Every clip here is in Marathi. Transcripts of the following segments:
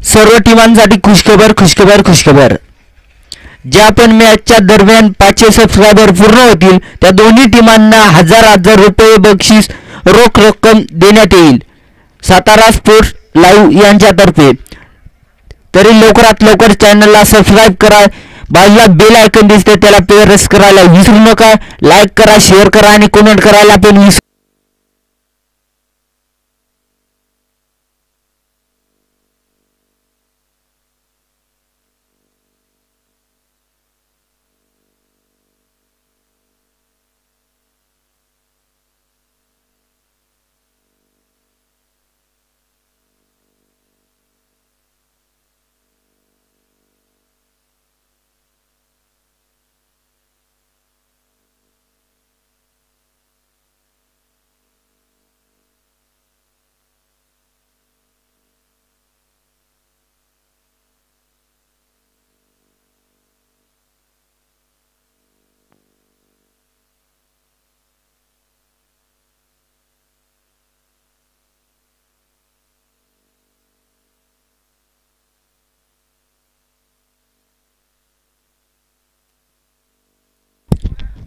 सर्व टीमांसाठी खुशखबर. ज्या पण मॅचच्या दरम्यान 500 सबस्क्रायबर पूर्ण होतील त्या दोन्ही टीमांना हजार रुपये बक्षीस रोख रक्कम देण्यात येईल सातारा स्पोर्ट्स लाईव्ह यांच्यातर्फे. तरी लवकरात लवकर चॅनलला सबस्क्राईब करा. बाजूला बेल आयकॉन दिसते त्याला प्रेस करायला विसरू नका. लाईक करा, शेअर करा आणि कमेंट करायला पण विसरू.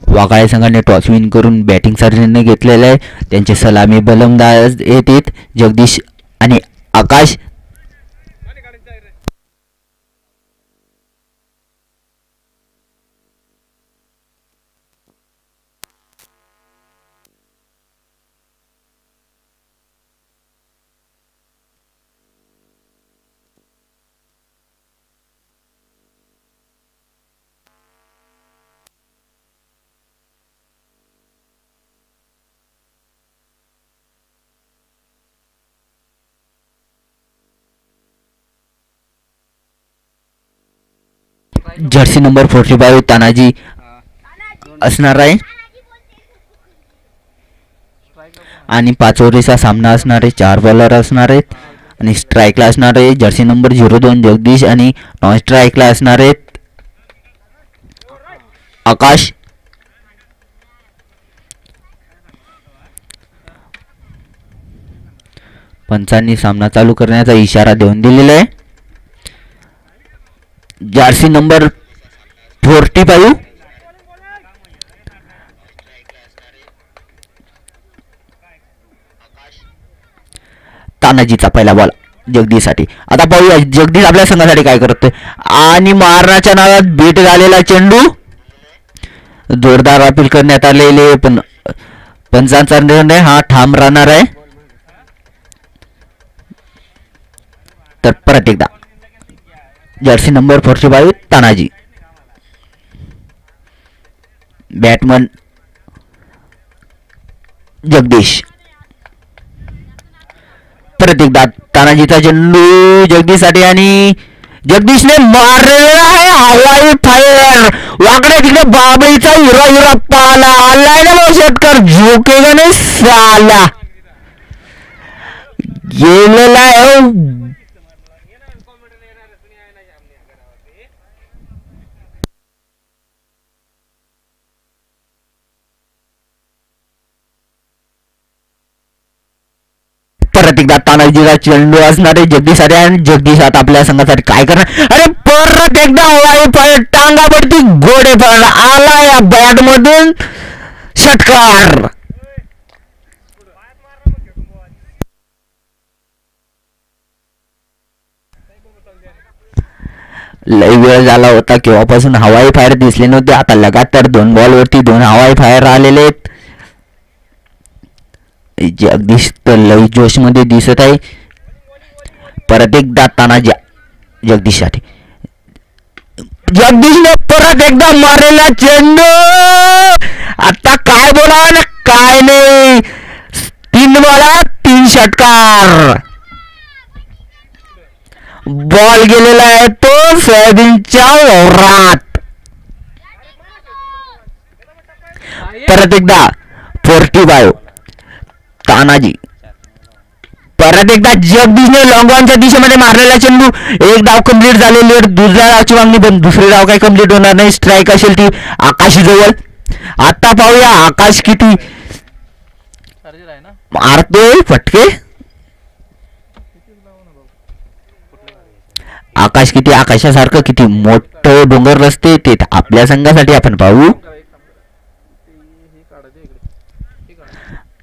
वाकाळे संघाने टॉस विन करून बॅटिंगचा निर्णय घेतलेला आहे. त्यांचे सलामी फलंदाज येतात जगदीश आणि आकाश. जर्सी नंबर 45 तानाजी असणार आहे आणि 5 ओव्हरचा सामना असणार आहे. 4 बॉलर असणार आहेत आणि स्ट्राईकला असणार आहे जर्सी नंबर 02 जगदीश आणि नॉन स्ट्राईकला असणार आहेत आकाश. पंचांनी सामना चालू करण्याचा इशारा देऊन दिलेला आहे. जर्सी नंबर 45 तानाजीचा पहिला बॉल जगदीशसाठी. आता पाहूया जगदीश आपल्या संघासाठी काय करतोय आणि मारण्याच्या नावात बीट झालेला चेंडू जोरदार अपील करण्यात आलेले पण पंचांचा निर्णय हा ठाम राहणार आहे. तर परत एकदा Jersey number 45 Tanaji. Batsman Jagdish. परत एकदा तानाजीचा चेंडू जगदीशसाठी आणि जगदीशने मारलेला आहे हवाई फायर. वाकडे तिकडे बाबळीचा हिरा पाला आलाय ना षटकार झोकेगा नाही साला गेलेला आहे. परत एकदा तानाजीचा चेंडू असणार आहे जगदीशसाठी आणि जगदीश आता आपल्या संघासाठी काय करणार. अरे परत एकदा हवाई फायर टांगावरती घोडे फायर आला या बॅट मधून षटकार. लय वेळ झाला होता केव्हापासून हवाई फायर दिसले नव्हते. आता लगातार 2 बॉलवरती 2 हवाई फायर आलेले आहेत. जगदीश तर लय जोश मध्ये दिसत आहे. परत एकदा तानाजी जगदीशसाठी. जगदीशने परत एकदा मारलेला चेंडू. आता काय बोला ना काय नाही. 3 बॉलात 3 षटकार. बॉल गेलेला आहे तो सोयाबीनच्या वावरात. परत एकदा 45 तानाजी. परत एकदा जगदीशने लॉंगॉनच्या दिशेमध्ये मारलेला चेंडू. एक डाव कंप्लीट झालेली. दुसऱ्या डावची मागणी पण दुसरी डाव काही कंप्लीट होणार नाही. स्ट्राईक असेल ती आकाशी जवळ. आता पाहूया आकाश किती मारतोय फटके. आकाश किती आकाशासारखं किती मोठं डोंगर रस्ते ते आपल्या संघासाठी आपण पाहू.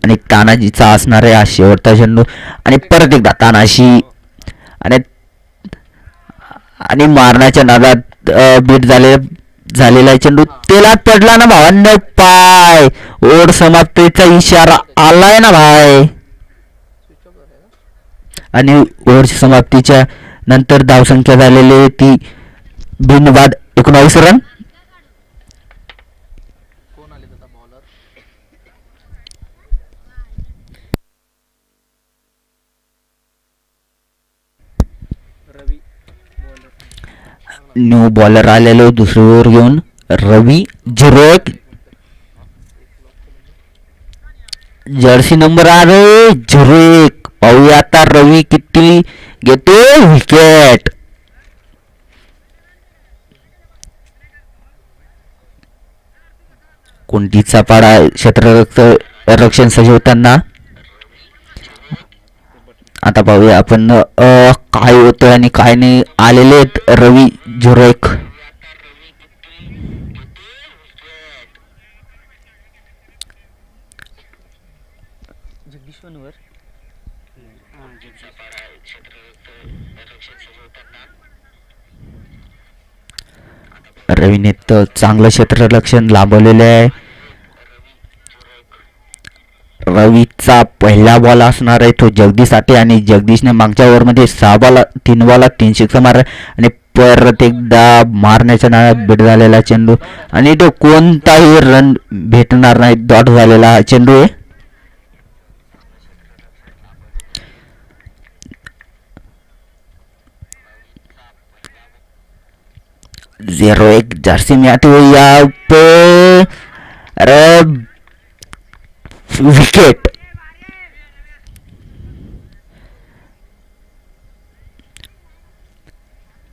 आणि तानाजीचा असणार आहे हा शेवटचा चेंडू आणि परत एकदा तानाशी आणि आणि मारण्याच्या नादात बीट झालेला चेंडू तेलात पडला ना भावांनो. पाय ओढ समाप्तीचा इशारा आलाय ना भाई. आणि ओव्हर समाप्तीच्या नंतर धावसंख्या झालेली ती बिनबाद 19 रन. न्यू बॉलर आलेलो दुसरी ओव्हर घेऊन रवी 0-1. Jersey number 0-1. पाहूया आता रवी किती घेतो विकेट. कोणतीचा पाडा क्षेत्ररक्षण सजवताना आता पाहूया आपण काय होतं आणि काय नाही. आलेले आहेत रवी 0-1. रवीने तर चांगलं क्षेत्ररक्षण लाभवलेलं आहे. रवीचा पहिला बॉल असणार आहे तो जगदीशसाठी आणि जगदीशने मागच्या ओव्हरमध्ये 3 बॉलात 3 सिक्सर मारले आणि परत एकदा मारण्याच्या नादात बीट झालेला चेंडू आणि तो कोणताही रन भेटणार नाही. डॉट झालेला चेंडू आहे. झिरो एक जर्सी में आते हुए यहाँ पे अरे विकेट.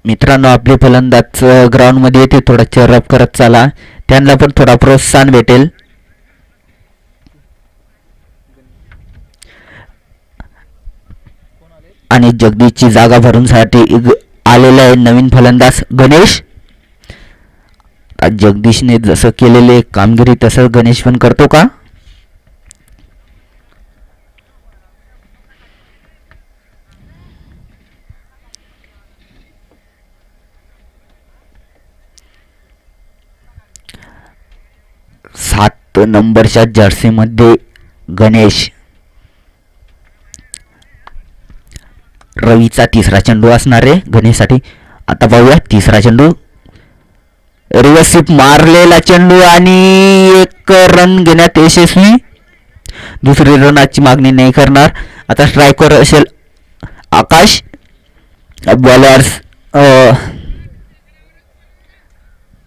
मित्रांनो आपले फलंदाज ग्राउंड मध्ये येते थोडा चेअरअप करत चला. त्यांना पण थोडा प्रोत्साहन भेटेल. आणि जगदीशची जागा भरूनसाठी आलेला आहे नवीन फलंदाज गणेश. जगदीशने जसं केलेले कामगिरी तसं गणेश पण करतो का. सात नंबरच्या जर्सी मध्ये गणेश. रवीचा तिसरा चेंडू असणार आहे गणेशसाठी. आता पाहूया तिसरा चेंडू रिव्हर्स स्वीप मारलेला चेंडू आणि 1 रन घेण्यात यशस्वी. दुसरी रनाची मागणी नाही करणार. आता स्ट्रायकर असेल आकाश. बॉलर्स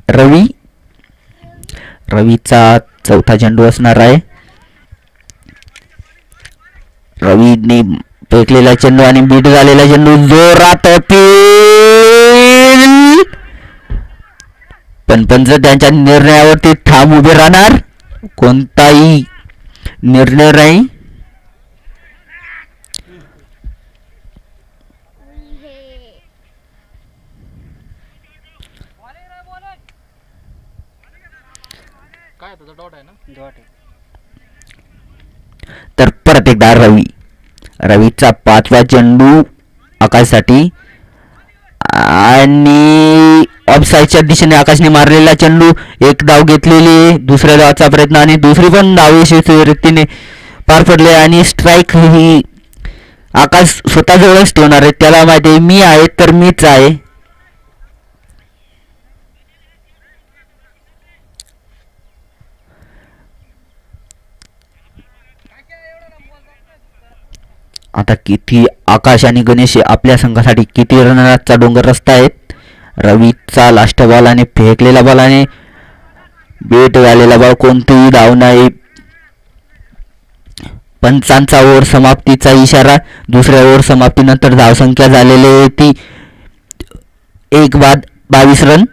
रवी. रवीचा चौथा चेंडू असणार आहे. रवीने फेकलेला चेंडू आणि बीट झालेला चेंडू जोरात पण पंच त्यांच्या निर्णयावरती ठाम उभे राहणार. कोणताही निर्णय नाही. तर परत एकदा रवीचा 5वा चेंडू आकाशसाठी आणि ऑफसाईडच्या दिशेने आकाशने मारलेला चेंडू. 1 धाव घेतलेली. दुसऱ्या धावाचा प्रयत्न आणि दुसरी पण धाव यशस्वी रीतीने पार पडले आणि स्ट्राईक ही आकाश स्वतःजवळच ठेवणार आहे. त्याला माहिती आहे मी आहे तर मीच आहे. आता किती आकाश आणि गणेश आपल्या संघासाठी किती रनाचा डोंगर रस्ता आहेत. रवीचा लास्ट बॉल आणि फेकलेला बॉल आणि बेट झालेला बॉल कोणतीही धाव नाही. पंचांचा ओव्हर समाप्तीचा इशारा. दुसऱ्या ओव्हर समाप्तीनंतर धावसंख्या झालेली ती 1 बाद 22 रन.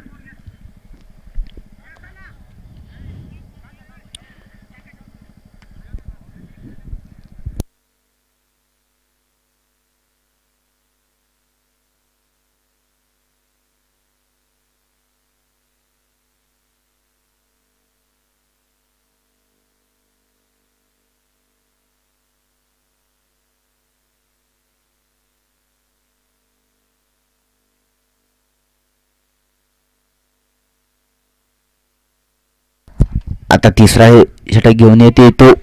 आता तिसरा षटक घेऊन येते तो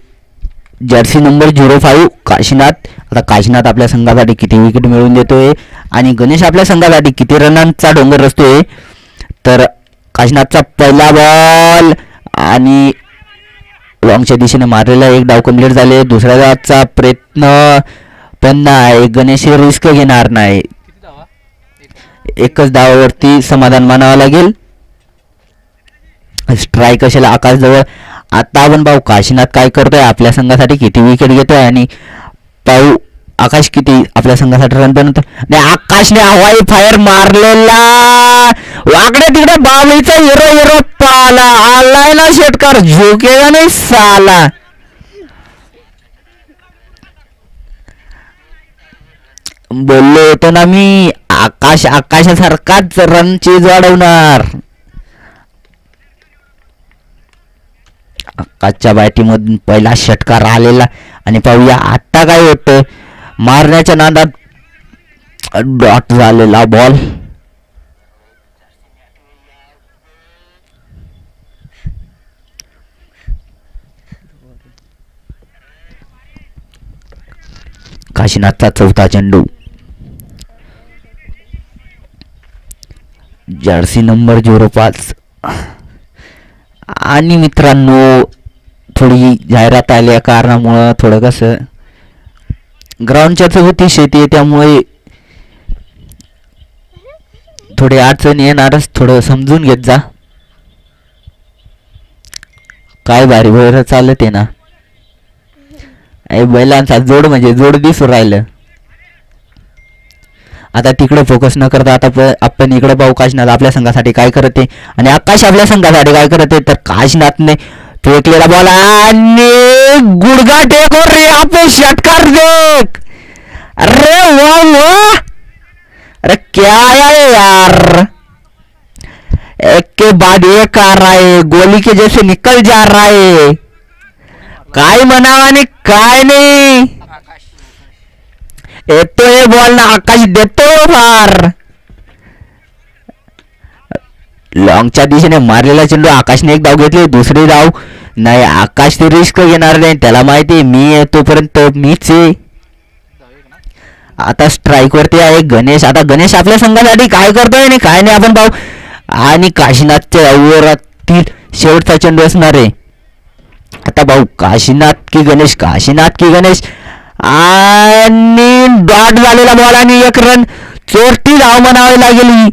जर्सी नंबर 05 काशीनाथ. आता काशीनाथ आपल्या संघासाठी किती विकेट मिळवून देतोय आणि गणेश आपल्या संघासाठी किती रनांचा डोंगर रचतोय. तर काशीनाथचा पहिला बॉल आणि लॉंगच्या दिशेने मारलेला एक डाव कंप्लीट झाले. दुसऱ्या डावाचा प्रयत्न पण नाही, गणेश रिस्क घेणार नाही. एकच डावावरती समाधान मानावं लागेल. स्ट्राईक असेल आकाश जवळ. आता आपण पाहू काशीनाथ काय करतोय, आपल्या संघासाठी किती विकेट घेतोय आणि पाहू आकाश किती आपल्या संघासाठी रन बनवतो. आणि आकाशने हवाई फायर मारलेला वाकडे तिकडे बाबळीचा हिरो पाला आलाय ना षटकार, झोकेगा नाही साला. बोललो होतो ना मी, आकाशासारखाच रन चेज वाढवणार. आकाशच्या बॅटिंगमधून पहिला षटकार आलेला आणि पाहूया आता काय होतं. मारण्याच्या नादात डॉट झालेला बॉल. काशीनाथचा चौथा चेंडू. Jersey number 05. आणि मित्रांनो थोडी जाहिरात आल्या कारणामुळं थोडं कसं ग्राउंडच्या चौथी शेती आहे, त्यामुळे थोडे अडचण येणारच, थोडं समजून घेत जा. काय भारी भर चालत आहे ना, बैलांचा जोड म्हणजे जोड दिसून राहिलं. आता तिकडे फोकस न करता आता आपण इकडे पाहू काशीनाथ आपल्या संघासाठी काय करते आणि आकाश आपल्या संघासाठी काय करते. तर काशीनाथने फेकलेला बॉल आणि गुडघा टेको रे आपण षटकार देख. अरे वाह वाह, अरे क्या है यार, एक के बाद एक आ रहा है, गोली के जैसे निकल जा रहा है. काय म्हणावा आणि काय नाही. येतोय बॉल ना आकाश देतो फार. लॉंगच्या दिशेने मारलेला चेंडू आकाशने एक धाव घेतली, दुसरी धाव नाही. आकाश ते रिस्क घेणार नाही, त्याला माहिती मी तोपर्यंत मीच आहे. आता स्ट्राईक वरती आहे गणेश. आता गणेश आपल्या संघासाठी काय करतोय आणि काय नाही आपण पाहू. आणि काशीनाथच्या ओव्हरातील शेवटचा चेंडू असणार आहे. आता भाऊ काशीनाथ की गणेश, काशीनाथ की गणेश. आणि डॉट झालेला बॉल आणि एक रन, चोरटी धाव म्हणावी लागेल.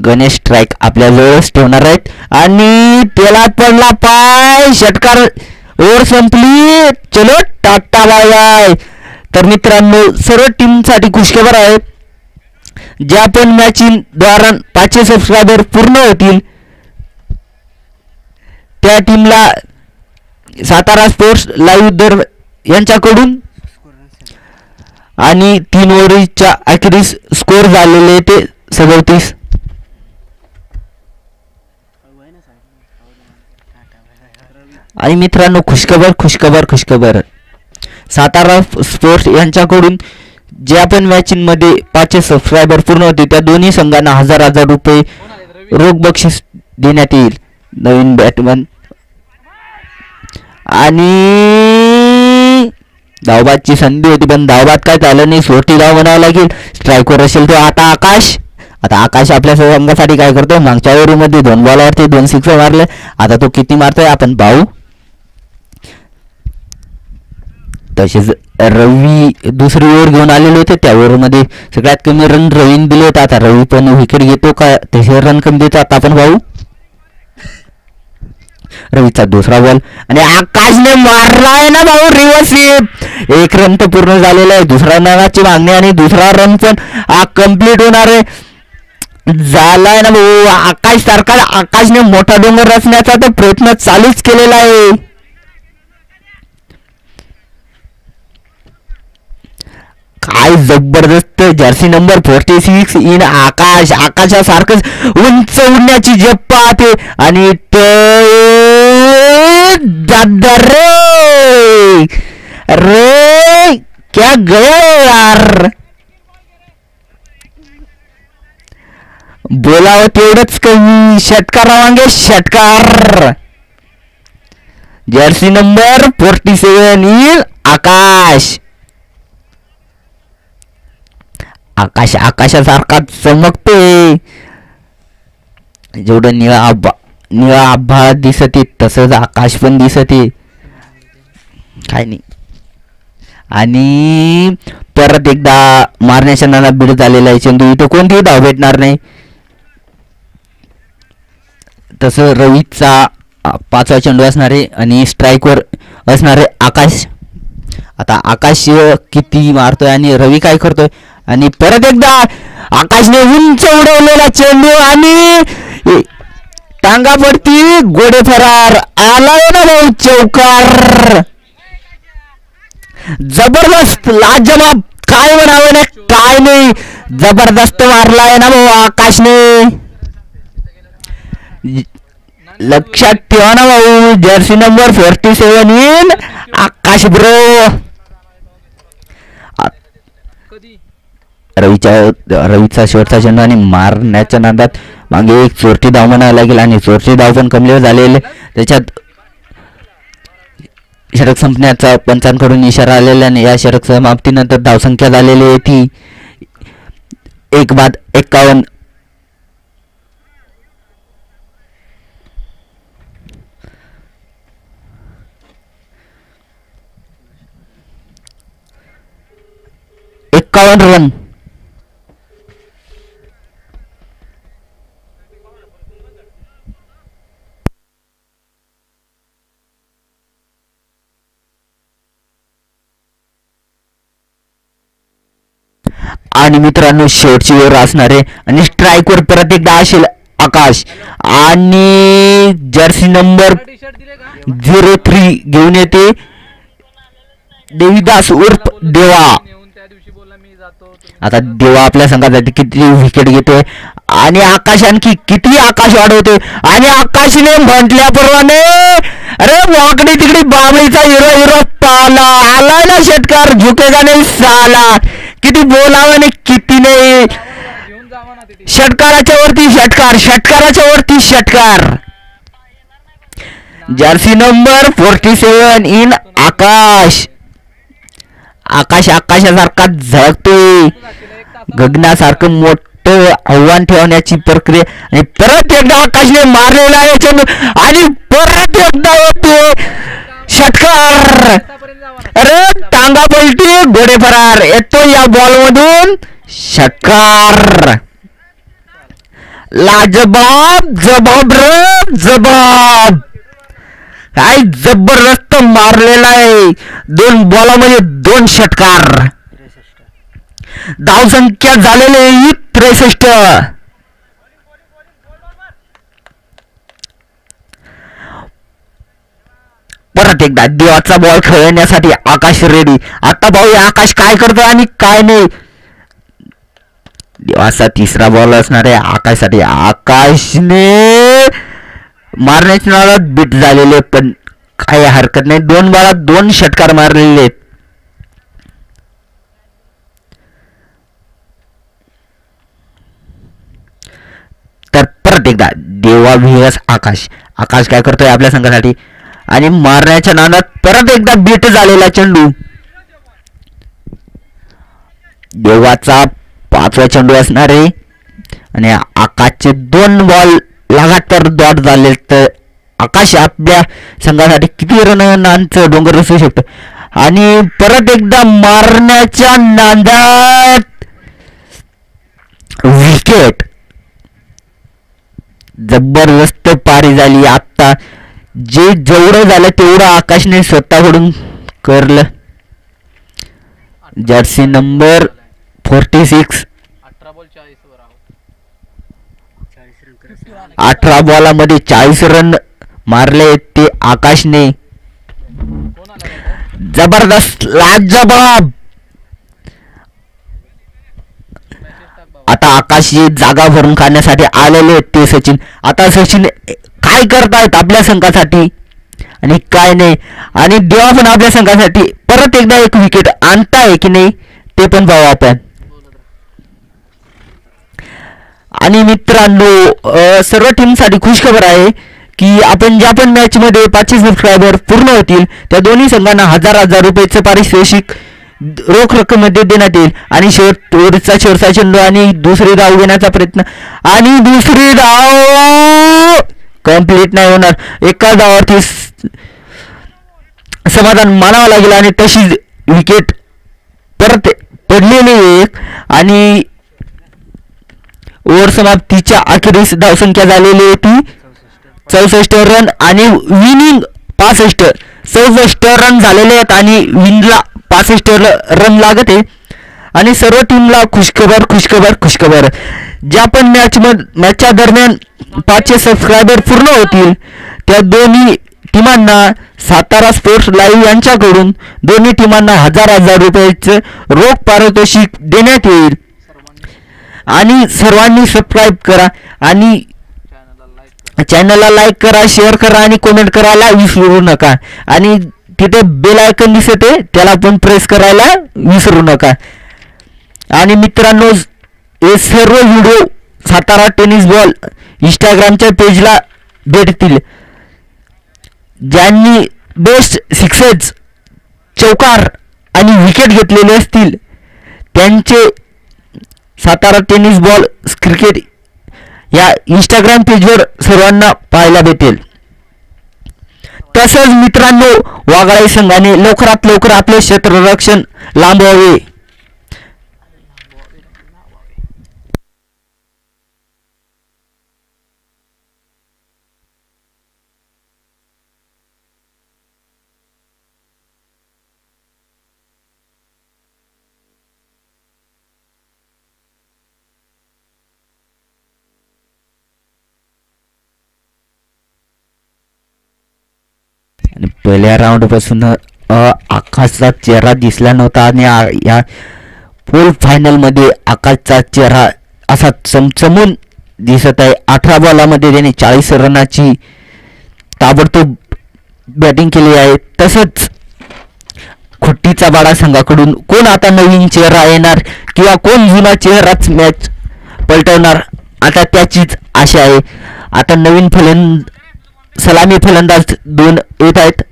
गणेश स्ट्राईक आपल्या जवळच ठेवणार आहेत आणि त्याला पडला पाय, षटकार ओव्हर संपली. चलो टाटा बाय बाय. तर मित्रांनो सर्व टीमसाठी खुशखबर आहे. ज्या पण मॅचद्वारा 500 सबस्क्रायबर पूर्ण होतील त्या टीमला सातारा स्पोर्ट्स लाईव्ह दर यांच्याकडून आणि 3 ओव्हरच्या अखेरीस स्कोर झालेले ते 37. आणि मित्रांनो खुशखबर सातारा स्पोर्ट्स यांच्याकडून ज्या पण मॅचमध्ये 500 सबस्क्रायबर पूर्ण होते त्या दोन्ही संघांना 1000 रुपये रोख बक्षीस देण्यात येईल. नवीन बॅटमन आणि धावबादची संधी होती पण धावबाद काय झालं नाही, सोटी धाव म्हणावं लागेल. स्ट्राईकवर असेल तो आता आकाश. आता आकाश आपल्या संघासाठी काय करतोय, मागच्या ओव्हरमध्ये 2 बॉलवरती 2 सिक्स मारले. आता तो किती मारतोय आपण पाहू. तसेच रवी दुसरी ओव्हर घेऊन आलेले होते, त्या ओव्हरमध्ये सगळ्यात कमी रन रवीने दिले होते. आता रवी पण विकेट घेतो का, तसे रन कमी देतो आता आपण पाहू. रवीचा दुसरा बॉल आणि आकाशने मारला आहे ना भाऊ रिव्हर्स स्वीप. 1 रन तर पूर्ण झालेला आहे, दुसऱ्या रनाची मागणी आणि दुसरा रन पण कंप्लीट होणार आहे. झालाय ना भाऊ. आकाश सारखा आकाशने मोठा डोंगर रचण्याचा तर प्रयत्न चालूच केलेला आहे. काय जबरदस्त जर्सी नंबर 46 इन आकाश. आकाशासारखंच उंच उडण्याची जप पाहते आणि रे क्या गया यार. बोलावं तेवढंच कमी. षटकार वांगे षटकार. जर्सी नंबर 47 इन आकाश. आकाश आकाशासारखा चमकते. जेवढं निळा आभाळ दिसते तसंच आकाश पण दिसते. काय नाही. आणि परत एकदा मारण्याच्या नादात बीड झालेला आहे चेंडू. इथं कोणतीही धाव भेटणार नाही. तसं रवीचा 5वा चेंडू असणार आहे आणि स्ट्राईकवर असणार आहे आकाश. आता आकाश किती मारतोय आणि रवी काय करतोय. आणि परत एकदा आकाशने उंच उडवलेला चेंडू आणि टांगा पडती. गोडे फरार. आलाय ना भाऊ चौकार. जबरदस्त लाजवाब. काय म्हणावं ना काय नाही. जबरदस्त मारलाय ना भाऊ आकाशने. लक्षात ठेवा ना भाऊ. Jersey number 47 in Akash bro. रवीचा शेवटचा चेंडू आणि मारण्याच्या नादात मागे एक चोरटी धाव म्हणावं लागेल आणि चोरटी धाव पण कमलेवर झालेले. त्याच्यात षटक संपण्याचा पंचांकडून इशारा आलेला आणि या षटक समाप्तीनंतर धावसंख्या झालेली आहे ती 1/51. रन. आणि मित्रांनो शेवटची ओव्हर असणार आहे आणि स्ट्राईकवर परत एकदा असेल आकाश आणि जर्सी नंबर 03 घेऊन येते देवीदास उर्फ देवा. आता देवा आपल्या संघासाठी किती विकेट घेतोय आणि आकाश आणखी किती आकाश वाढवतोय. आणि आकाशने म्हटल्याप्रमाणे अरे वाकडी तिकडी बाबळीचा हिरो पाला आलाय ना षटकार. झुकेगा नाही साला. किती बोलावं नाही किती नाही. षटकाराच्या वरती षटकार. षटकाराच्या वरती षटकार. जर्सी नंबर 47 इन आकाश. आकाश आकाशासारखा झळकतोय. गगनासारखं मोठं आव्हान ठेवण्याची प्रक्रिया. आणि परत एकदा आकाशने मारलेला आहे चेंडू आणि परत एकदा होते षटकार. अरे टांगा पलटी. गोडे फरार. येतो या बॉल मधून षटकार. लाजबाब. जबाब रे जबाब. काय जबरदस्त मारलेला आहे. 2 बॉलामध्ये 2 षटकार. धावसंख्या झालेली 63. परत एकदा देवाचा बॉल खेळण्यासाठी आकाश रेडी. आता भाऊ आकाश काय करतो आणि काय नाही. देवाचा 3रा बॉल असणार आहे आकाशसाठी. आकाशने मारण्याच्या नादात बीट झालेले पण काही हरकत नाही. 2 बॉलात 2 षटकार मारलेले आहेत. तर परत एकदा देवा व्हीएस आकाश. आकाश काय करतोय आपल्या संघासाठी आणि मारण्याच्या नादात परत एकदा बीट झालेला चेंडू. देवाचा 5वा चेंडू असणार आहे आणि आकाशचे 2 बॉल लगातार डॉट झाले. तर आकाश आपल्या संघासाठी किती रनांचं डोंगर असू शकतं. आणि परत एकदा मारण्याच्या नादात विकेट. जबरदस्त पारी झाली. आता जे जेवढं झालं तेवढं आकाशने स्वतःकडून करलं. जर्सी नंबर 46 18 बॉलामध्ये 40 रन मारले ते आकाशने. जबरदस्त लाजवाब. आता आकाशची जागा भरून काढण्यासाठी आलेले ते सचिन. आता सचिन काय करतायत आपल्या संघासाठी आणि काय नाही. आणि देवा पण आपल्या संघासाठी परत एकदा एक विकेट आणताय की नाही ते पण पाहू आपण. आणि मित्रांनो, सर्व टीमसाठी खुशखबर आहे की आपण ज्या पण मॅचमध्ये 500 सबस्क्रायबर पूर्ण होतील त्या दोन्ही संघांना हजार रुपयाचं पारितोषिक रोख रक्कममध्ये देण्यात येईल. आणि शेवटचा चेंडू आणि दुसरी धाव घेण्याचा प्रयत्न आणि दुसरी धाव कंप्लीट नाही होणार. एका धावावरती समाधान मानावं लागेल आणि तशीच विकेट परत पडलेली एक आणि ओव्हर समाप्तीच्या अखेरीस धावसंख्या झालेली होती 64 रन आणि विनिंग 65 रन झालेले आहेत आणि विनला 65 रन लागत आहे. आणि सर्व टीमला खुशखबर ज्या पण मॅचच्या दरम्यान 500 सबस्क्रायबर पूर्ण होतील त्या दोन्ही टीमांना सातारा स्पोर्ट्स लाईव्ह यांच्याकडून दोन्ही टीमांना हजार रुपयाचं रोख पारितोषिक देण्यात येईल. आणि सर्वांनी सबस्क्राईब करा आणि चॅनलला लाईक करा, शेअर करा आणि कमेंट करायला विसरू नका. आणि तिथे बेल आयकॉन दिसते त्याला पण प्रेस करायला विसरू नका. आणि मित्रांनो, हे सर्व व्हिडिओ सातारा टेनिस बॉल इंस्टाग्रामच्या पेजला भेटतील. ज्यांनी बेस्ट सिक्सेस, चौकार आणि विकेट घेतलेले असतील त्यांचे सातारा टेनिस बॉल क्रिकेट या इंस्टाग्राम पेजवर सर्वांना पाहायला भेटेल. तसंच मित्रांनो, वाघाळी संघाने लवकरात लवकर आपले क्षेत्ररक्षण लांबवावे. पहिल्या राऊंड पासून आकाशचा चेहरा दिसला नव्हता आणि या फुल फायनल मध्ये आकाशचा चेहरा असा चमचमून दिसत आहे. 18 बॉलामध्ये त्याने 40 रनाची ताबडतोब बॅटिंग केली आहे. तसंच खुट्टीचा बाडा संघाकडून कोण आता नवीन चेहरा येणार किंवा कोण जुना चेहराच मॅच पलटवणार आता त्याचीच आशा आहे. आता नवीन सलामी फलंदाज 2 येत आहेत.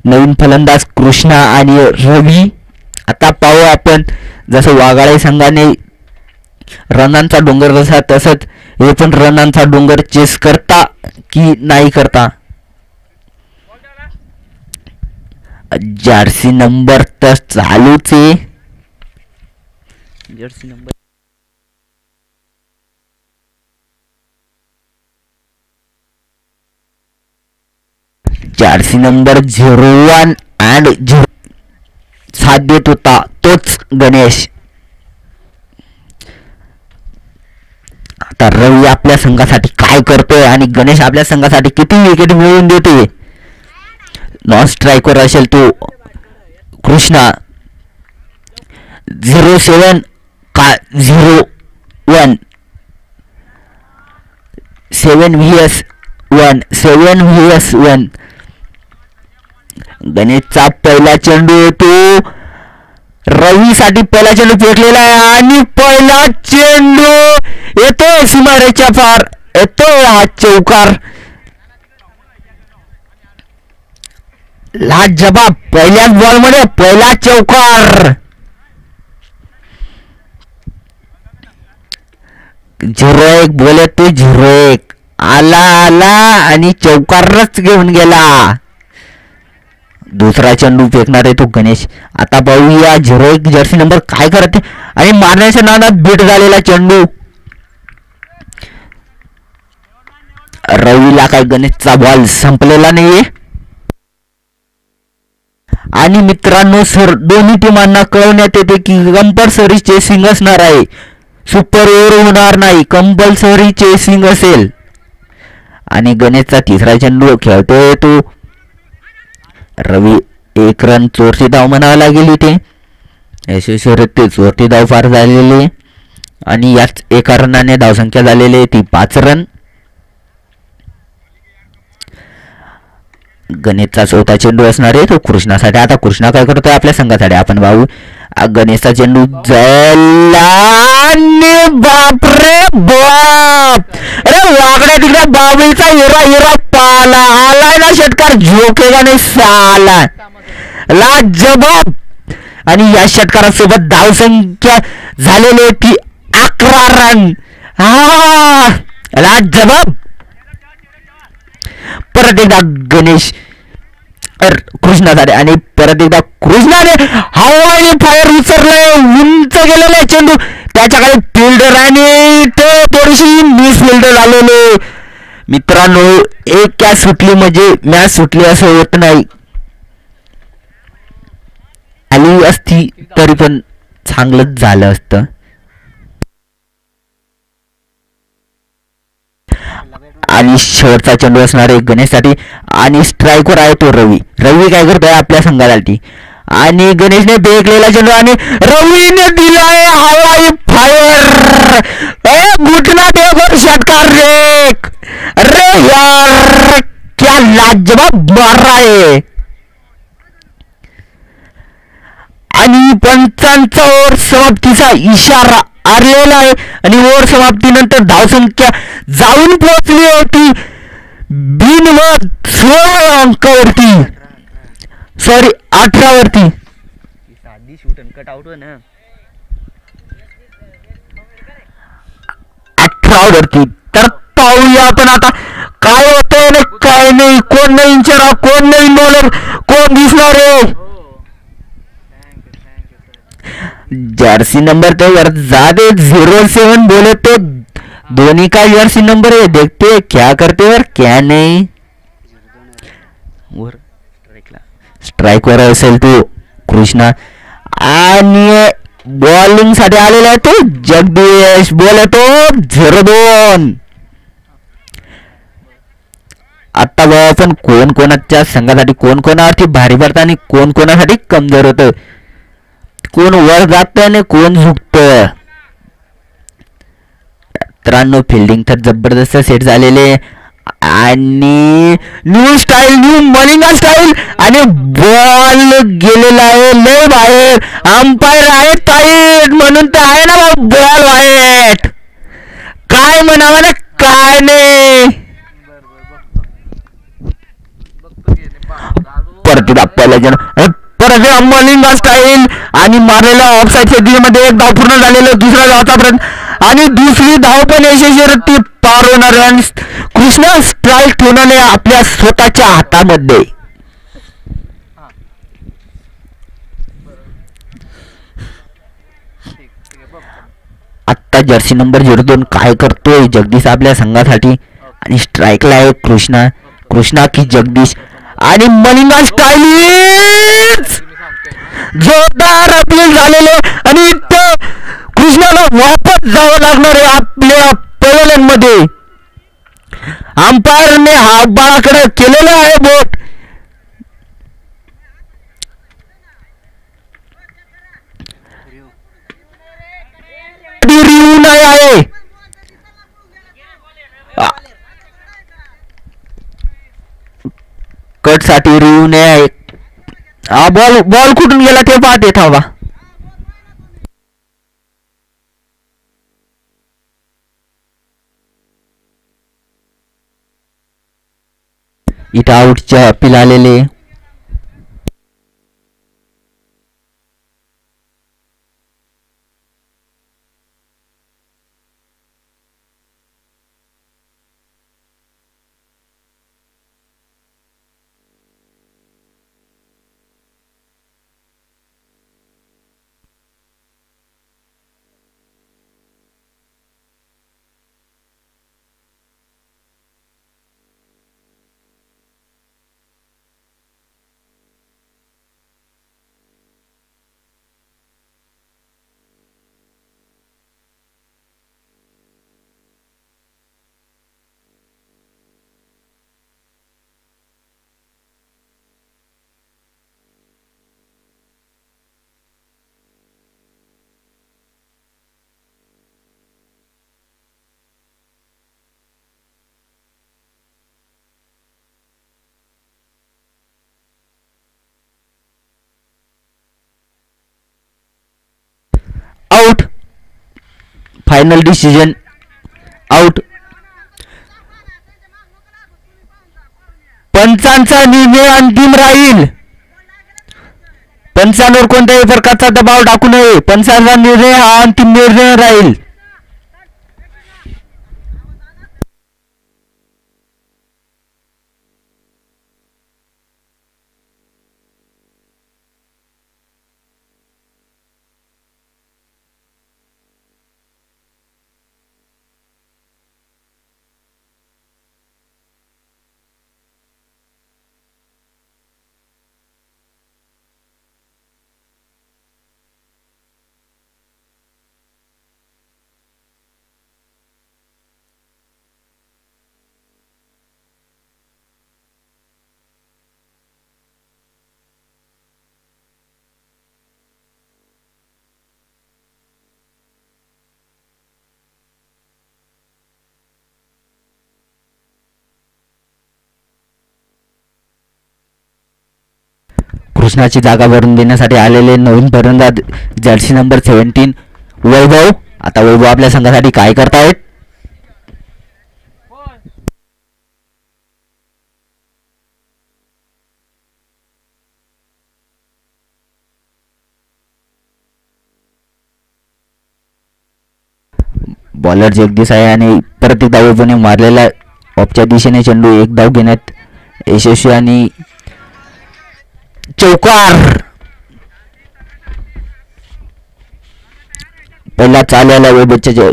नवीन फलंदाज कृष्णा आणि रवी. आता पाहू आपण जसं वाघाळे संघाने रनांचा डोंगर जसा तसंच हे पण रनांचा डोंगर चेस करता की नाही करता. जर्सी नंबर तर चालूच आहे. Jersey number Jersey number 01 and 0 साथ देत होता तोच गणेश. आता रवी आपल्या संघासाठी काय करतोय आणि गणेश आपल्या संघासाठी किती विकेट मिळवून देतोय. नॉन स्ट्रायकर असेल तो कृष्णा. 07 का 01 7 vs 1 गणेशचा पहिला चेंडू येतो. रवीसाठी पहिला चेंडू फेकलेला आहे आणि पहिला चेंडू येतो सीमारेच्या पार. येतो हा चौकार. लाजवाब पहिल्याच बॉलमध्ये पहिला चौकार. 0-1 बोले तो 0-1 आला आणि चौकारच घेऊन गेला. दुसरा चेंडू फेकणार आहे तो गणेश. आता पाहूया 0-1 जर्सी नंबर काय करते आणि मारण्याच्या नादात बीट झालेला चेंडू. रवीला काय गणेशचा बॉल संपलेला नाहीये. आणि मित्रांनो, दोन्ही टीमांना कळवण्यात येते की कंपल्सरी चेसिंग असणार आहे. सुपर ओव्हर होणार नाही, कंपल्सरी चेसिंग असेल. आणि गणेशचा तिसरा चेंडू खेळतोय तो रवी. 1 रन चोरटी धाव म्हणावं लागेल इथे. यशस्वीरित्या चोरटी धाव फार झालेली आणि याच 1 रनाने धावसंख्या झालेली आहे ती 5 रन. गणेशचा चौथा चेंडू असणार आहे तो कृष्णासाठी. आता कृष्णा काय करतोय आपल्या संघासाठी आपण पाहू. गणेशचा चेंडू जळला आणि बापरे बाप, अरे वाकड्या तिकड्या बाबळीचा हिरा हिरा पाला आलाय ना षटकार, झोकेगा नाही साला, लाजबाब. आणि या षटकारासोबत धावसंख्या झालेली होती 11 रन. हा लाजबाब. परत एकदा गणेश कृष्णासाठी आणि परत एकदा कृष्णाने हवाने फायर उचलले, उंच गेलेला चेंडू त्याच्या खाली फिल्डर आणि ते थोडीशी मिस फिल्डर झालेले. मित्रांनो एक कॅच सुटली म्हणजे मॅच सुटली असं होत नाही. आली असती तरी पण चांगलंच झालं असतं. आणि शेवटचा चेंडू असणार आहे गणेशसाठी आणि स्ट्राईकवर आहे तो रवी. रवी काय करतोय आपल्या संघासाठी आणि गणेशने फेकलेला चेंडू आणि रवीने दिलाय हवाई फायर. घुटना देखो षटकार रे, अरे यार क्या लाजवाब मार रहा है. आणि पंचांचा ओव्हर समाप्तीचा इशारा आलेला आहे आणि ओव्हर समाप्तीनंतर धावसंख्या जाऊन पोहोचली होती बिनवर 16 अंकावरती, सॉरी 18 वरती. साधी शूट कट आउट ना 18 वरती. तर पाहूया आपण आता काय होतंय ना काय नाही, कोण नवीन चेहरा, कोण नवीन बॉलर, कोण दिसणार आहे. जर्सी नंबर तो ज्यादा 07 बोले तो धोनी का जर्सी नंबर है, देखते क्या करते और क्या नहीं. स्ट्राइक वर असेल तो कृष्णा आणि बॉलिंग साठी आलेला आहे तो जगदीश, बोले तो 02. आता बघा आपण कोण कोणाच्या संघासाठी कोण कोणावरती भारी पडतं आणि कोण कोणासाठी कमजोर होतं, कोण वर जात आणि कोण झुकत. मित्रांनो फिल्डिंग तर जबरदस्त सेट झालेले आणि new style, new Malinga style आणि बॉल गेलेला आहे लय बाहेर. अंपायर आहे टाईट म्हणून तर आहे ना बॉल वाईट, काय म्हणावं ना काय नाही. परत परत मलिंगा स्टाईल आणि मारलेल्या ऑफसाईडच्या दिशेमध्ये एक धाव पूर्ण झालेलं, दुसरा धावचा प्रयत्न आणि दुसरी धाव पण यशस्वी पार होणार आणि कृष्णा स्ट्राईक ठेवणारे आपल्या स्वतःच्या हातामध्ये. आत्ता जर्सी नंबर 02 काय करतोय जगदीश आपल्या संघासाठी आणि स्ट्राईकला आहे कृष्णा. कृष्णा की जगदीश आणि मलिंगा स्टाईल जोरदार अपील झालेले आणि इथं कृष्णाला वापस जावं लागणार आहे आपल्या पवेलियनमध्ये. अंपायरने हा बाळाकडे केलेला आहे बोट. रिव्ह्यू नाही आहे, कट साठी रिव्ह्यू नाही आहे. हा बॉल बॉल कुठून गेला ते पाहते थांबा. इथं आउटच्या अपील आलेले. आउट. Final decision out. पंचांचा निर्णय अंतिम राहील. पंचांवर कोणत्याही प्रकारचा दबाव टाकू नये. पंचांचा निर्णय हा अंतिम निर्णय राहील. कृष्णाची जागा भरून देण्यासाठी आलेले नवीन फलंदाज जर्सी नंबर 17 वैभव. आता वैभव आपल्या संघासाठी काय करतायत? बॉलर जगदीश आहे आणि परत एकदा वैभवने मारलेला ऑफच्या दिशेने चेंडू एक धाव घेण्यात यशस्वी आणि चौकार. पहिला चाललेला वैभवच्या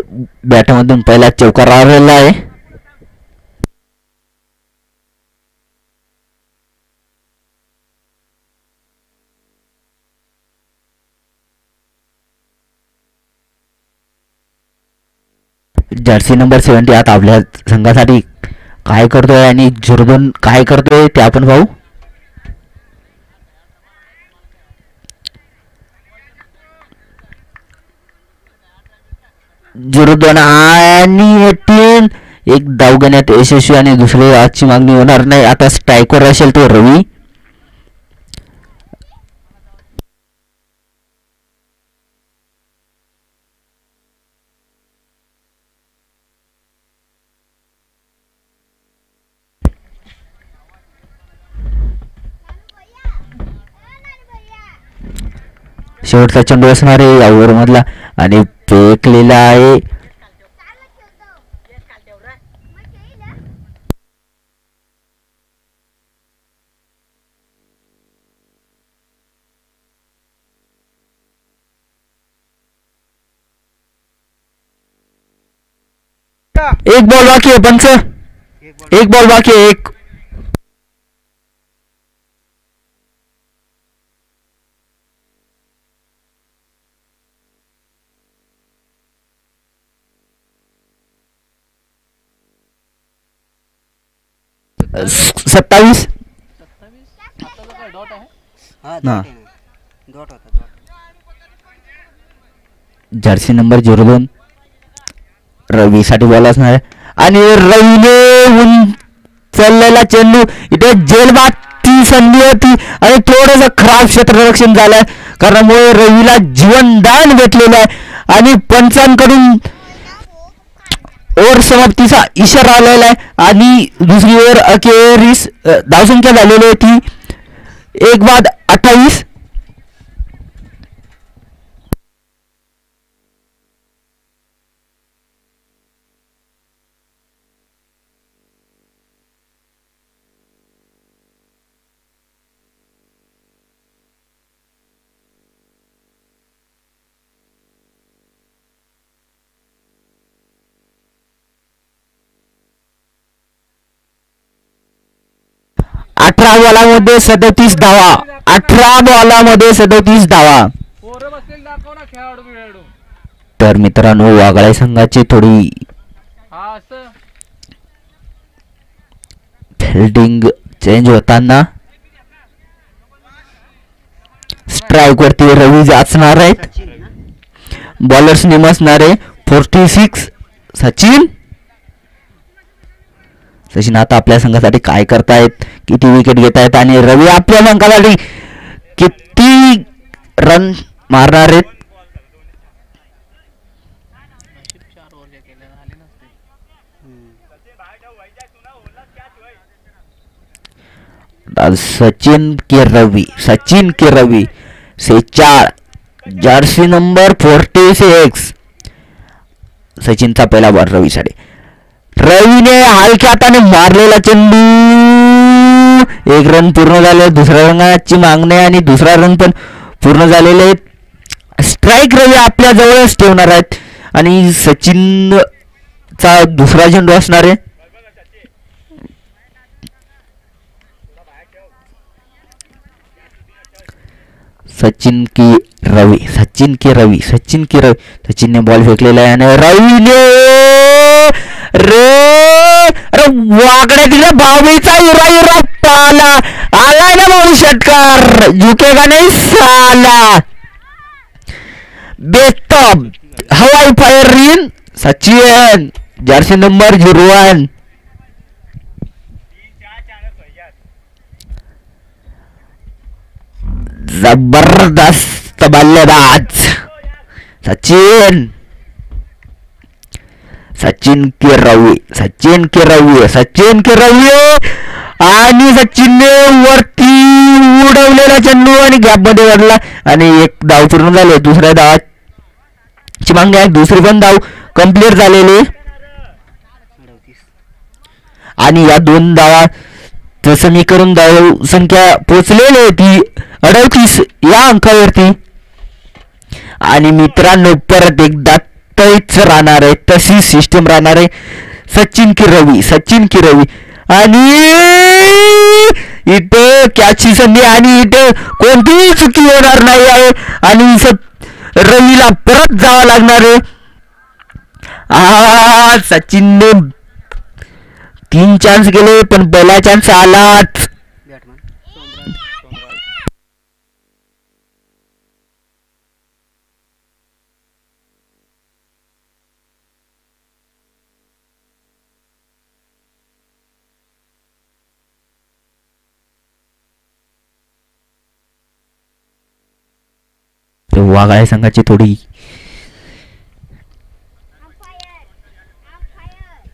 बॅटमधून पहिला चौकार आलेला आहे. जर्सी नंबर 70 आता आपल्या संघासाठी काय करतोय आणि जुर्दन काय करतोय ते आपण पाहू. जुर्दन आणि टीम एक धाव घेण्यात यशस्वी आणि दुसरी आजची मागणी होणार नाही. आता स्ट्रायकर असेल तो रवी. शेवटचा चेंडू असणार आहे या ओव्हर मधला आणि फेकलेला आहे. एक बॉल बाकी आहे पंच. एक बॉल बाकी आहे. एक सत्तावीस. जर्सी नंबर 02 रवी साठी बॉल असणार आहे आणि रवीने चाललेला चेंडू इथे जेलबादची संधी होती आणि थोडंसं खराब क्षेत्ररक्षण झालंय कारणामुळे रवीला जीवनदान भेटलेलं आहे आणि पंचांकडून ओव्हर समाप्तीचा इशारा आलेला आहे आणि दुसरी ओव्हर अखेरीस धावसंख्या झालेली होती 1 बाद 28. अठरा बॉलामध्ये 37 धावा. 18 बॉलामध्ये 37 धावा. तर मित्रांनो वाघाळे संघाची थोडी फिल्डिंग चेंज होताना स्ट्राईक वरती रवी जाचणार आहेत. बॉलर्स नेमसणारे 46 सचिन. सचिन आता आपल्या संघासाठी काय करतायत, किती विकेट घेत आहेत आणि रवी आपल्या संघासाठी किती रन मारणार आहेत. सचिन के रवि से 4, जर्सी नंबर 46. सचिनचा पहिला बॉल रवीसाठी. रवीने हलक्या हाताने मारलेला चेंडू, 1 रन पूर्ण झाले. दुसऱ्या रनाची मागणी आणि दुसरा रन पण पूर्ण झालेले आहेत. स्ट्राईक रवी आपल्या जवळच ठेवणार आहेत आणि सचिनचा दुसरा चेंडू असणार आहे. सचिन की रवि. सचिनने बॉल फेकलेला आहे आणि रवीने अरे वाकड्या तिकडे बावीचा इरा पाला आलाय ना भाऊ. षटकार झुकेगा नाही साला. बेतब हवाई fire in Sachin, Jersey number 01. जबरदस्त बल्लेबाज सचिन के रवि आणि सचिनने वरती उडवलेला चेंडू आणि गॅप मध्ये वाढला आणि 1 धाव पूर्ण झाले. दुसऱ्या धावाची मागणी आहे. दुसरी पण धाव कंप्लीट झालेली आणि या 2 धावा समीकरण धाव संख्या पोचलेली आहे ती 38 या अंकावरती. आणि मित्रांनो परत एकदा तैच राहणार आहे, तशी सिस्टम राहणार आहे. सचिन की रवि आणि इथे कॅचची संधी आणि इथे कोणतीही चुकी होणार नाही आहे आणि रवीला परत जावं लागणार आहे. सचिनने 3 चान्स गेले पण पहिला चान्स आलाच. वाघाळ्या संघाची थोडी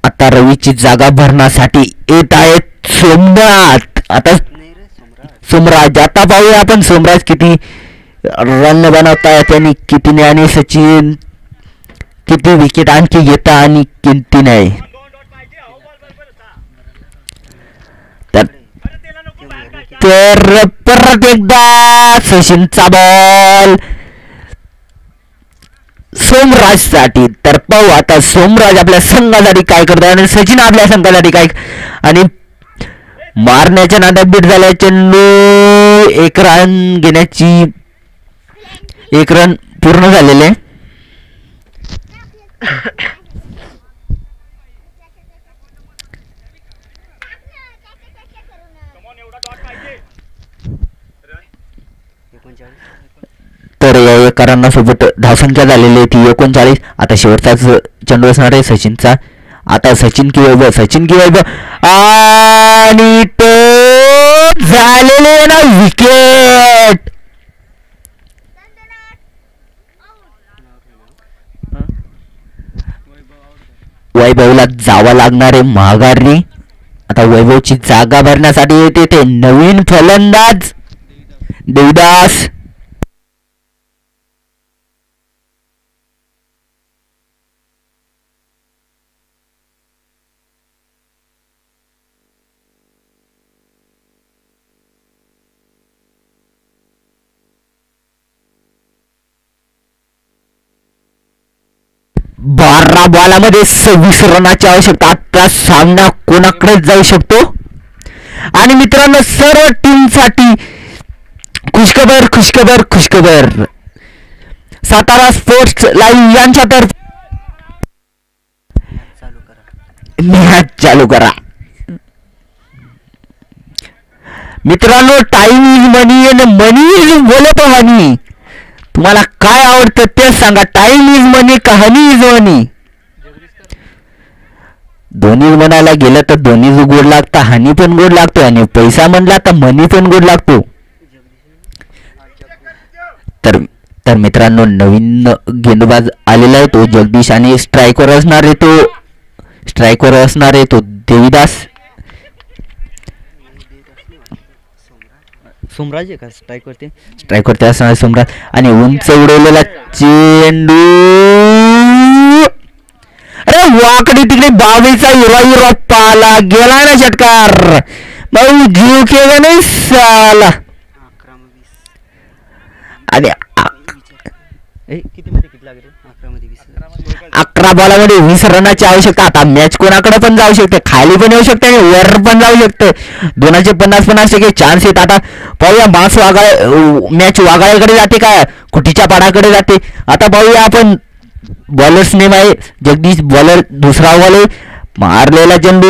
आता रवीची जागा भरण्यासाठी येत आहेत सोमनाथ. आता सोमराज, आता पाहूया आपण सोमराज किती रन बनवताय त्यांनी कितीने आणि सचिन किती विकेट आणखी घेता आणि किती नाही. तर परत एकदा सचिनचा बॉल सोमराज साठी. तर पाहू आता सोमराज आपल्या संघासाठी काय करतो आणि सचिन आपल्या संघासाठी काय. आणि मारण्याच्या नादात बीट झाल्या चेंडू 1 रन घेण्याची 1 रन पूर्ण झालेले. तर या 1 रनासोबत धावसंख्या झालेली आहे ती 39. आता शेवटचाच चेंडू असणार आहे सचिनचा. आता सचिन की वैभव आणि तो झालेले ना विकेट. वैभवला जावं लागणार आहे माघारी. आता वैभवची जागा भरण्यासाठी येते ते नवीन फलंदाज देवदास. बारा बॉलामध्ये 26 रनाची आवश्यकता. आता सामना कोणाकडे जाऊ शकतो. आणि मित्रांनो सर्व टीम साठी खुशखबर सातारा स्पोर्ट्स लाईव्ह यांच्यातर्फे मॅच चालू करा. मित्रांनो टाइम इज मनी आणि मनी इज बोलत हनी. तुम्हाला काय आवडतं ते सांगा. टाइम इज मनी का हनी इज मनी. दोन्ही म्हणायला गेलं तर दोन्ही गोड लागतं. हनी पण गोड लागतो आणि पैसा म्हणला तर मनी पण गोड लागतो. तर मित्रांनो नवीन गेंदबाज आलेला आहे तो जगदीश आणि स्ट्रायकर असणार आहे तो स्ट्राईकवर असणार आहे तो देवीदास. सोमराज आहे का स्ट्राईकवरती? स्ट्राईकवरती असणार सोमराज. आणि उंच उडवलेला चेंडू, अरे वाकडी तिकडे बावीचा हिरा पाला गेला ना षटकार. भाऊ जीव केला नाही साला. आणि किती मध्ये किती लागले? 11 बॉलामध्ये 20 रनाची आवश्यकता. आता मॅच कोणाकडे पण जाऊ शकते, खाली पण येऊ शकते आणि वर पण जाऊ शकते. 250-50% चान्स येत. आता पाहूया मास मॅच वागाळ्याकडे जाते का कुटीच्या पाडाकडे जाते. आता पाहूया आपण. बॉलर्स नेम आहे जगदीश. बॉलर दुसरा बॉल मारलेला चेंडू,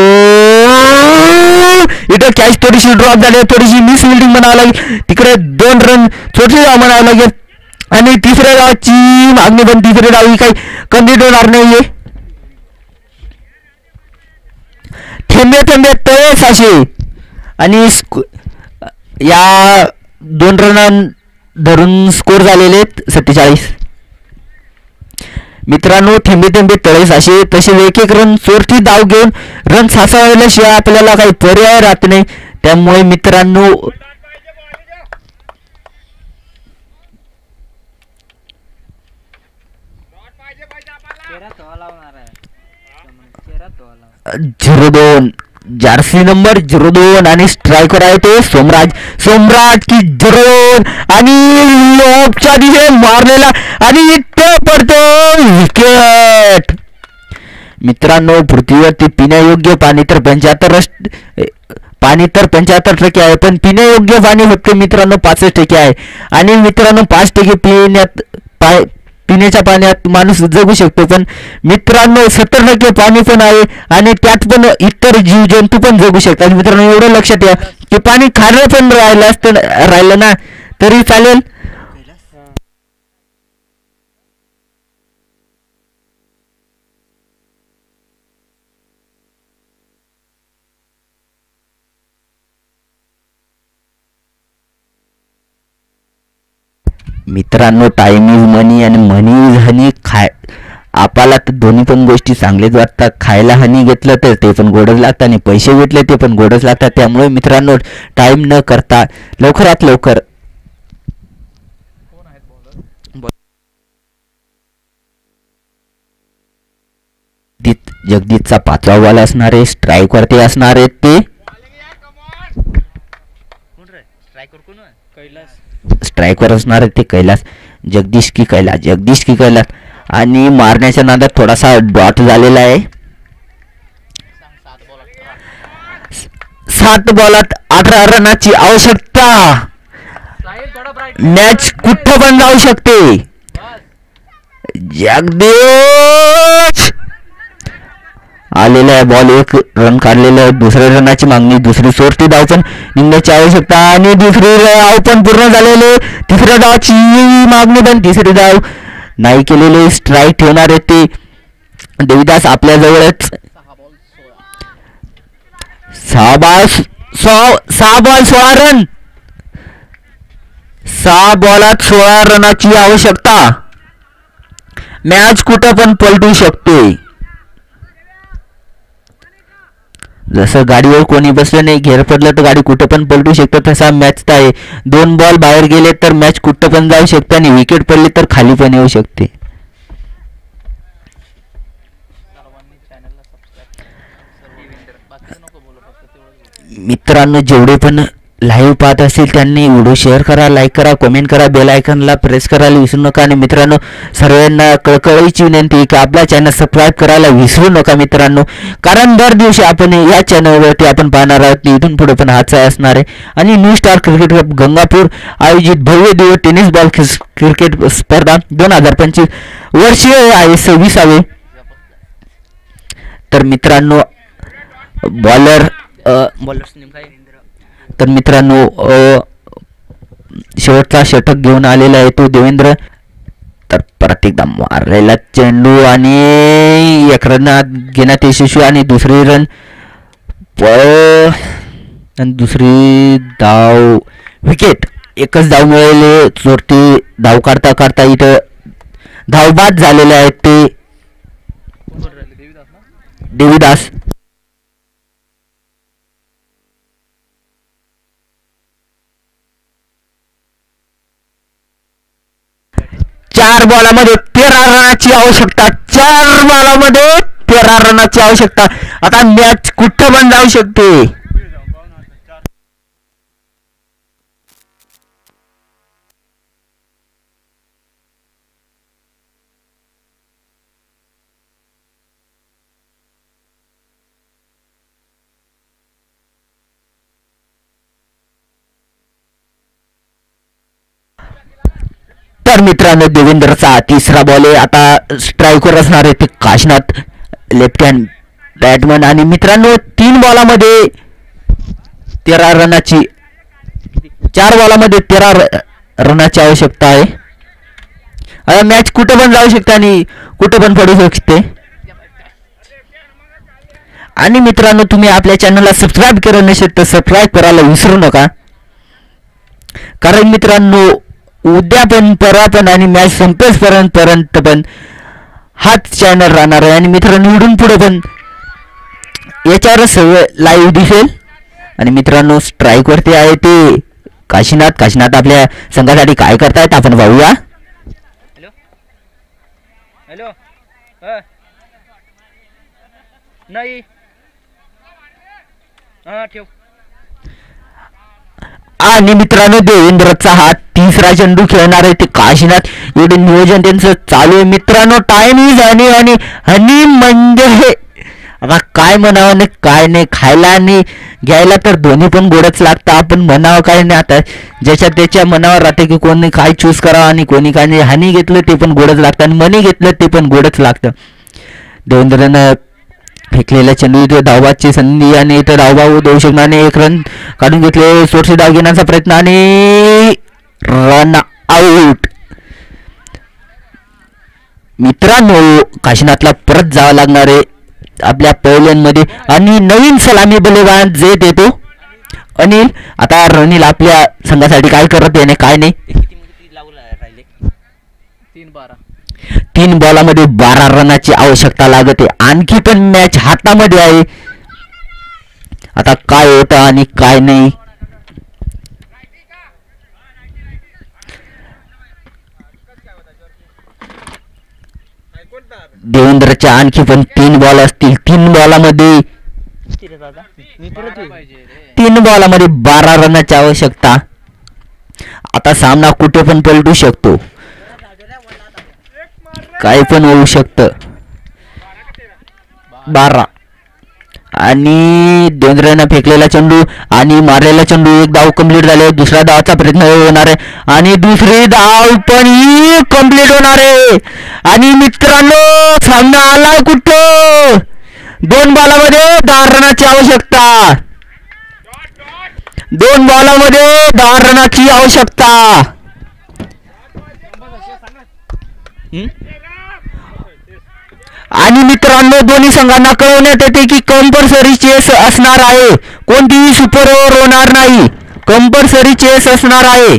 इथं कॅच थोडीशी ड्रॉप झाली, थोडीशी मिस फिल्डिंग म्हणावं लागेल. तिकडे 2 रन छोटे धाव म्हणावं लागेल. आणि तिसऱ्या डावाची मागणी, पण तिसऱ्या डावी काही कंप्लीट होणार नाहीये. थेंबे थेंबे तळे साशे. आणि या 2 रन धरून स्कोर झालेले 47. मित्रांनो थेंबे थेंबे तळे साशे. तसे एक रन चोरटी धाव घेऊन रन सासावल्याशिवाय आपल्याला काही पर्याय राहत नाही. त्यामुळे मित्रांनो झिरो 2 जर्सी नंबर 02 आणि स्ट्रायकर आहे तो सोमराज. सोमराज की 02 आणि लोपच्या दिशेने मारलेला आणि इथे पडतो विकेट. मित्रांनो पृथ्वीवरती पिण्यायोग्य पाणी तर 75% आहे, पण पिण्यायोग्य पाणी फक्त मित्रांनो 65% आहे. आणि मित्रांनो 5% पिण्याच्या पाण्यात माणूस जगू शकतो, पण मित्रांनो 70% पाणी पण आहे आणि त्यात पण इतर जीव जंतू पण जगू शकतात. मित्रांनो एवढं लक्षात या की पाणी खारं पण राहिलं ना तरी चालेल. मित्रांनो टाइम इज मनी आणि मनी इज हनी. आपल्याला तर दोन्ही पण गोष्टी चांगलेच वाटतात. खायला हनी घेतलं तर ते पण गोडच लागतं आणि पैसे घेतले ते पण गोडच लागतात. त्यामुळे मित्रांनो टाइम न करता लवकरात लवकर जगदीशचा 5वा बॉल असणार आहे. स्ट्राईक वरती असणार आहे ते स्ट्राईकवर असणार आहे ते कैलास. जगदीश की कैलास. आणि मारण्याच्या नादात थोडासा डॉट झालेला आहे. 7 बॉलात 18 रनाची आवश्यकता. मॅच कुठं पण जाऊ शकते. जगदीश आलेला आहे. बॉल 1 रन काढलेला आहे. दुसऱ्या रनाची मागणी, दुसरी सोरती धाव पण निघण्याची आवश्यकता आणि दुसरी धाव पण पूर्ण झालेले. तिसऱ्या धावाची मागणी पण तिसरी धाव नाही केलेले. स्ट्राईक ठेवणार आहे ते देवीदास आपल्या जवळच. 6 बॉल 16 रन. 6 बॉलात 16 रनाची आवश्यकता. मॅच कुठं पण पलटू शकते. जसं गाडीवर कोणी बसलं नाही, घेर पडलं तर गाडी कुठं पण पलटू शकतं, तसा मॅच आहे. 2 बॉल बाहेर गेले तर मॅच कुठं पण जाऊ शकते आणि विकेट पडली तर खाली पण येऊ शकते. मित्रांनो जेवढे पण लाईव्ह पाहत असेल त्यांनी व्हिडिओ शेअर करा, लाईक करा, कमेंट करा, बेल आयकॉनला प्रेस करायला विसरू नका. आणि मित्रांनो सर्वांना कळकळीची विनंती की आपला चॅनल सबस्क्राईब करायला विसरू नका मित्रांनो, कारण दर दिवशी आपण या चॅनलवरती आपण पाहणार आहोत. इथून पुढे पण हाच असणार आहे. आणि new star cricket club Gangapur आयोजित भव्य दिव्य टेनिस बॉल क्रिकेट स्पर्धा 2025 वर्षीय आहे 26वे. तर मित्रांनो तर मित्रांनो शेवटचा षटक घेऊन आलेला आहे तो देवेंद्र. तर परत एकदा मारलेला चेंडू आणि 1 रन घेण्यात यशस्वी आणि दुसरी धाव विकेट. एकच धाव मिळाले. चोरटी धाव काढता इथं धावबाद झालेले आहेत ते देवीदास. चार बॉलामध्ये 13 रनाची आवश्यकता. 4 बॉलामध्ये 13 रनाची आवश्यकता. आता मॅच कुठं पण जाऊ शकते. तर मित्रांनो देवेंद्रचा तिसरा बॉल आहे. आता स्ट्रायकर असणार आहे ते काशनाथ लेफ्ट हँड बॅटमन. आणि मित्रांनो 3 बॉलामध्ये 13 रनाची 4 बॉलामध्ये 13 रनाची आवश्यकता आहे. आता मॅच कुठं पण जाऊ शकते आणि कुठं पण पडू शकते. आणि मित्रांनो तुम्ही आपल्या चॅनलला सबस्क्राईब केलं नसेल तर सबस्क्राईब करायला विसरू नका. कारण मित्रांनो उद्या पण परवा पण आणि मॅच संपेपर्यंत पण हाच चॅनल राहणार आहे. आणि मित्रांनो निवडून पुढे पण याच्यावरच सगळं लाईव्ह दिसेल. आणि मित्रांनो स्ट्राईक वरती आहे ते काशीनाथ आपल्या संघासाठी काय करतायत आपण पाहूया. हॅलो नाही ठेव. आणि मित्रांनो देवेंद्रचा हा तिसरा चेंडू खेळणार आहे ते काशीनाथ. एवढे नियोजन त्यांचं चालू आहे मित्रांनो. टाइम इज हनी म्हणजे आता काय म्हणावं नाही काय नाही. खायला आणि घ्यायला तर दोन्ही पण गोडच लागतं. आपण म्हणावं काय नाही. आता ज्याच्या त्याच्या मनावर राहते की कोणी काय चूज करावं आणि कोणी काय नाही. हनी घेतलं ते पण गोडच लागतं आणि मनी घेतलं ते पण गोडच लागतं. देवेंद्रनं फेकलेल्या चेंडू इथे धावबाची संधी आणि इथं धावबाव देऊ शकणार आणि 1 रन काढून घेतले. सोडशी धाव घेण्याचा प्रयत्न आणि रन आउट. मित्रांनो काशीनाथला परत जावं लागणार आहे आपल्या पहिल्यांमध्ये. आणि नवीन सलामी बल्लेबाज जे देतो अनिल. आता अनिल आपल्या संघासाठी काय करत आहे काय नाही. 3 बॉलामध्ये 12 रनाची आवश्यकता लागते. आणखी पण मॅच हातामध्ये आहे. आता काय होतं आणि काय नाही. देवेंद्रच्या आणखी पण 3 बॉल असतील. 3 बॉलामध्ये 12 रनाची आवश्यकता. आता सामना कुठे पण पलटू शकतो. काही पण होऊ शकतं. 12 आणि देवेंद्रनं फेकलेला चेंडू आणि मारलेला चेंडू. 1 धाव कंप्लीट झाले. दुसऱ्या धावाचा प्रयत्न होणार आहे आणि दुसरी धाव पण ही कंप्लीट होणार आहे. आणि मित्रांनो सामना आला कुठं. 2 बॉलामध्ये 10 रनाची आवश्यकता. 2 बॉलामध्ये 10 रनाची आवश्यकता. आणि मित्रांनो दोन्ही संघांना कळवण्यात येते की कंपल्सरी चेस असणार आहे. कोणतीही सुपर ओव्हर होणार नाही. कंपल्सरी चेस असणार आहे.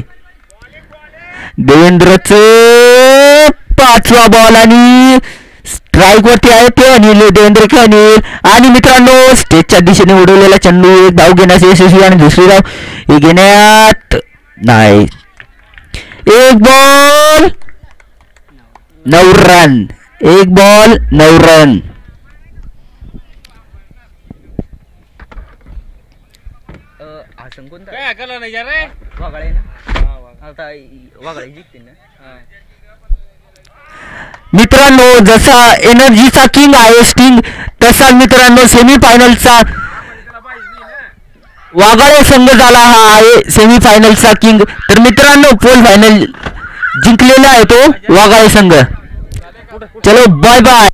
देवेंद्रचं 5वा बॉल आणि स्ट्राईक वरती आहे ते अनिल. देवेंद्र के अनिल. आणि मित्रांनो स्टेजच्या दिशेने उडवलेला चेंडू. 1 धाव घेण्यास यशस्वी आणि दुसरी धाव हे घेण्यात नाही. 1 बॉल 9 रन. 1 ball 9 run. मित्रांनो जसा एनर्जीचा किंग आहे स्टिंग तसा मित्रांनो सेमीफायनलचा वाघाळे संघ झाला हा आहे सेमीफायनलचा किंग. तर मित्रांनो पोल फायनल जिंकलेला आहे तो वाघाळे संघ. चलो बाय बाय.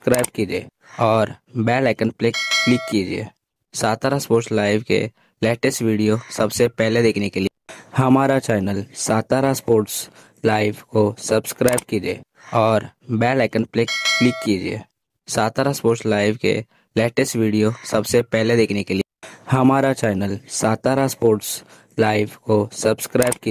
सब्सक्राइब कीजिए और बेल आइकन पे क्लिक कीजिए सातारा स्पोर्ट्स लाइव के लेटेस्ट वीडियो सबसे पहले देखने के लिए हमारा चैनल सातारा स्पोर्ट्स लाइव को सब्सक्राइब कीजिए और बेल आइकन पे क्लिक कीजिए सातारा स्पोर्ट्स लाइव के लेटेस्ट वीडियो सबसे पहले देखने के लिए हमारा चैनल सातारा स्पोर्ट्स लाइव को सब्सक्राइब कीजिए।